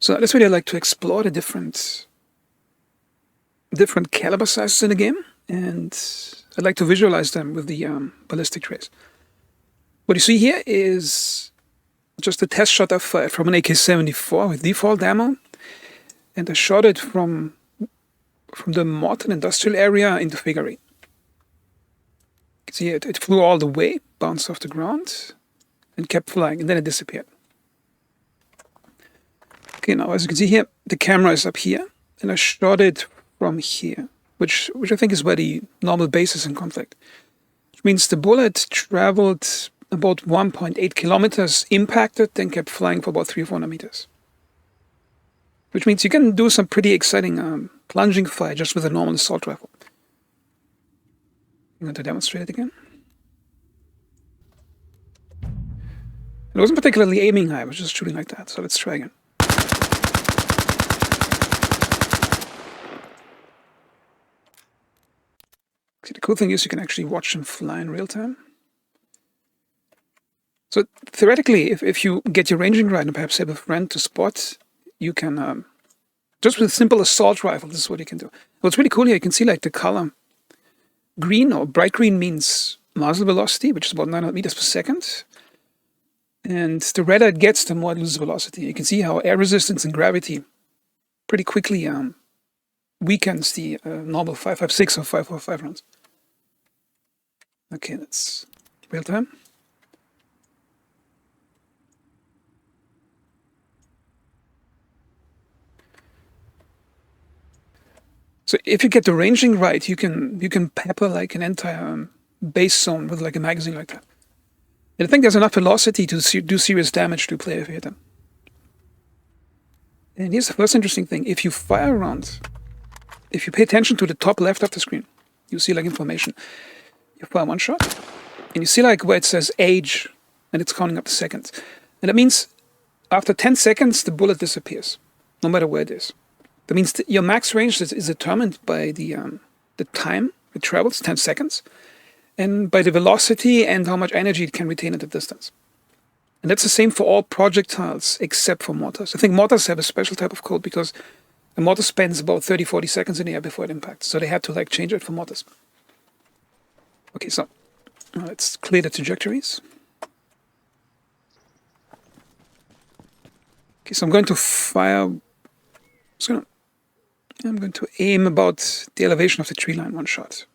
So in this video, I'd like to explore the different caliber sizes in the game, and I'd like to visualize them with the ballistic trace. What you see here is just a test shot I fired from an AK-74 with default ammo, and I shot it from the modern industrial area into figure 8. You can see it flew all the way, bounced off the ground, and kept flying, and then it disappeared. Okay, now as you can see here, the camera is up here, and I shot it from here, which I think is where the normal base is in conflict. Which means the bullet traveled about 1.8 kilometers, impacted, then kept flying for about 300 or 400 meters. Which means you can do some pretty exciting plunging fire just with a normal assault rifle. I'm going to demonstrate it again. It wasn't particularly aiming high, I was just shooting like that, so let's try again. See, the cool thing is you can actually watch them fly in real time. So theoretically, if you get your ranging right and perhaps have a friend to spot, you can, just with a simple assault rifle, this is what you can do. What's really cool here, you can see like the color. Green or bright green means muzzle velocity, which is about 900 meters per second. And the redder it gets, the more it loses velocity. You can see how air resistance and gravity pretty quickly weakens the normal 5.56 or 5.45 rounds. Okay, that's real time. So if you get the ranging right, you can pepper like an entire base zone with like a magazine like that. And I think there's enough velocity to do serious damage to a player if you hit them. And here's the first interesting thing. If you fire around, if you pay attention to the top left of the screen, you see like information. You fire one shot, and you see like where it says age, and it's counting up the seconds. And that means after 10 seconds, the bullet disappears, no matter where it is. That means your max range is determined by the time it travels, 10 seconds, and by the velocity and how much energy it can retain at the distance. And that's the same for all projectiles except for mortars. I think mortars have a special type of code because a mortar spends about 30-40 seconds in the air before it impacts. So they had to like change it for mortars. Okay, so let's clear the trajectories. Okay, so I'm going to fire. I'm going to aim about the elevation of the tree line, one shot.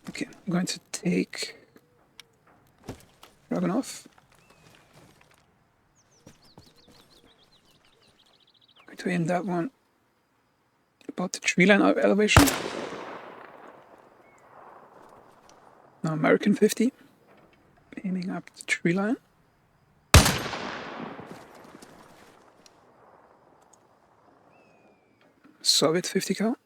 Okay, I'm going to take Dragon off. I'm going to aim that one about the tree line elevation. Now American 50, aiming up the tree line. Soviet 50 cal.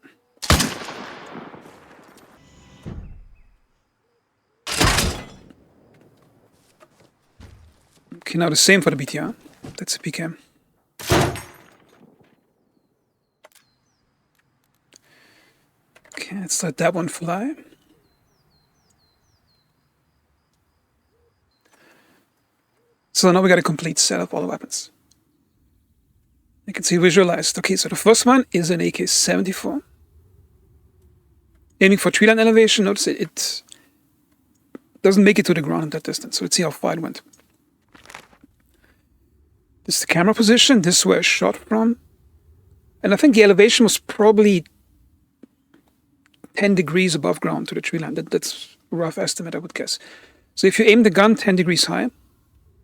Okay, now the same for the BTR. That's a PKM. Okay, let's let that one fly. So now we got a complete set of all the weapons. You can see visualized. Okay, so the first one is an AK-74. Aiming for tree line elevation. Notice it doesn't make it to the ground at that distance. So let's see how far it went. This is the camera position. This is where I shot from. And I think the elevation was probably 10 degrees above ground to the tree line. That's a rough estimate, I would guess. So if you aim the gun 10 degrees high,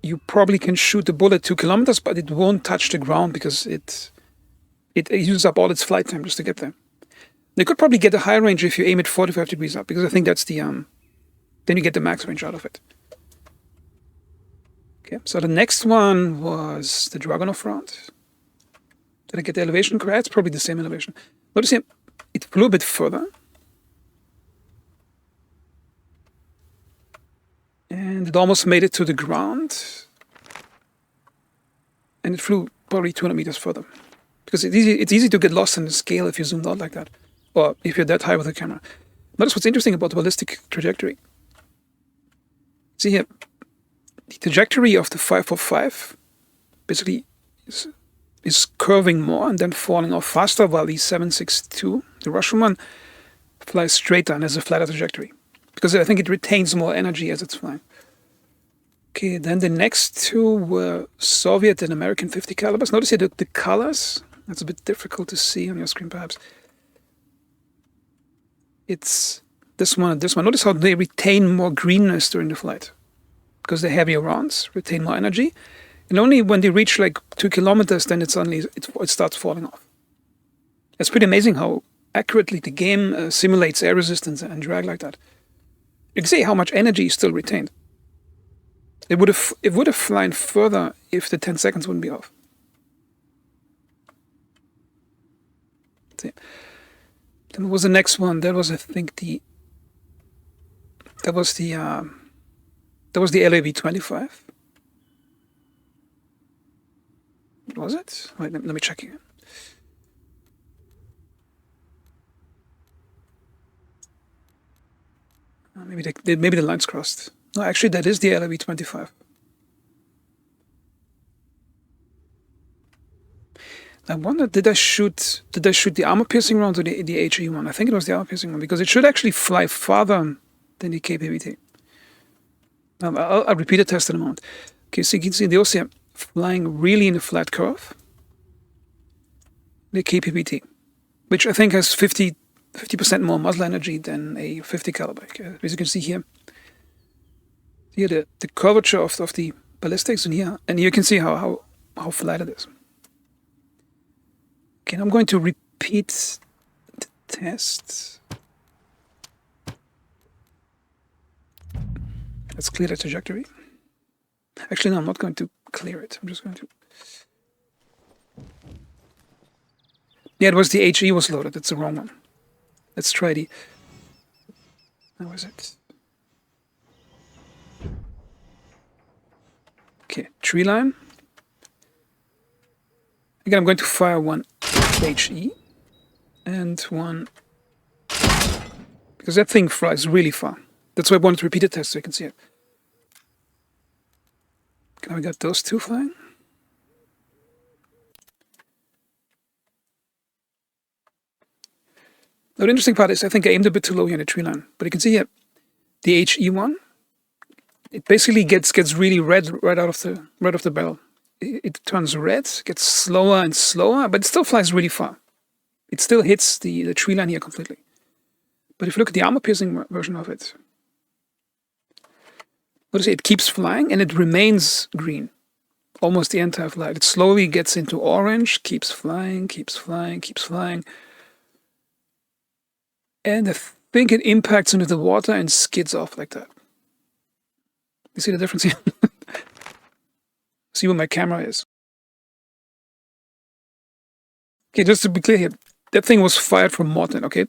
you probably can shoot the bullet 2 kilometers, but it won't touch the ground because it uses up all its flight time just to get there. You could probably get a higher range if you aim it 45 degrees up, because I think that's the then you get the max range out of it. Okay, so the next one was the Dragunov round. Did I get the elevation correct? It's probably the same elevation. Notice here, it flew a bit further. And it almost made it to the ground. And it flew probably 200 meters further. Because it's easy to get lost in the scale if you zoomed out like that. Or if you're that high with the camera. Notice what's interesting about the ballistic trajectory. See here, the trajectory of the 545 basically is curving more and then falling off faster, while the 762, the Russian one, flies straighter and has a flatter trajectory. Because I think it retains more energy as it's flying. Okay, then the next two were Soviet and American 50 calibers. Notice here the colors. That's a bit difficult to see on your screen, perhaps. It's this one and this one. Notice how they retain more greenness during the flight. Because they're heavier rounds, retain more energy. And only when they reach like 2 kilometers, then it starts falling off. It's pretty amazing how accurately the game simulates air resistance and drag like that. You can see how much energy is still retained. It would have flown further if the 10 seconds wouldn't be off. See. Then what was the next one? That was, I think, the LAV-25. Was it? Wait, let me check again. Maybe the lines crossed. No, actually, that is the LAV-25. I wonder, did I shoot the armor-piercing round or the HE one? I think it was the armor-piercing one, because it should actually fly farther than the KPVT. I'll repeat the test in a moment. Okay, so you can see the OCM flying really in a flat curve. The KPVT, which I think has 50% more muzzle energy than a 50 caliber. As you can see here, the curvature of the ballistics, and here you can see how flat it is. Okay, I'm going to repeat the test. Let's clear the trajectory. Actually, no, I'm not going to clear it. I'm just going to... Yeah, it was the HE was loaded. That's the wrong one. Let's try the... How is it? Okay, tree line. Again, I'm going to fire one HE and one... Because that thing flies really far. That's why I wanted to repeat the test so you can see it. Now we got those two flying. Now the interesting part is I think I aimed a bit too low here in the tree line. But you can see here, the HE one, it basically gets really red right off the barrel. It turns red, gets slower and slower, but it still flies really far. It still hits the tree line here completely. But if you look at the armor-piercing version of it, notice it keeps flying and it remains green almost the entire flight. It slowly gets into orange, keeps flying, keeps flying, keeps flying. And I think it impacts into the water and skids off like that. You see the difference here? See where my camera is. Okay, just to be clear here, that thing was fired from Morten, okay?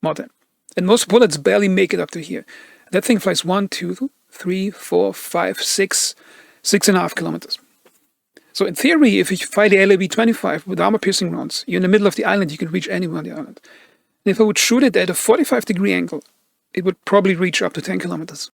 Morten. And most bullets barely make it up to here. That thing flies 1, 2, 3, 4, 5, 6, 6.5 kilometers. So in theory, if you fire the LAV-25 with armor-piercing rounds, you're in the middle of the island, you can reach anywhere on the island. And if I would shoot it at a 45-degree angle, it would probably reach up to 10 kilometers.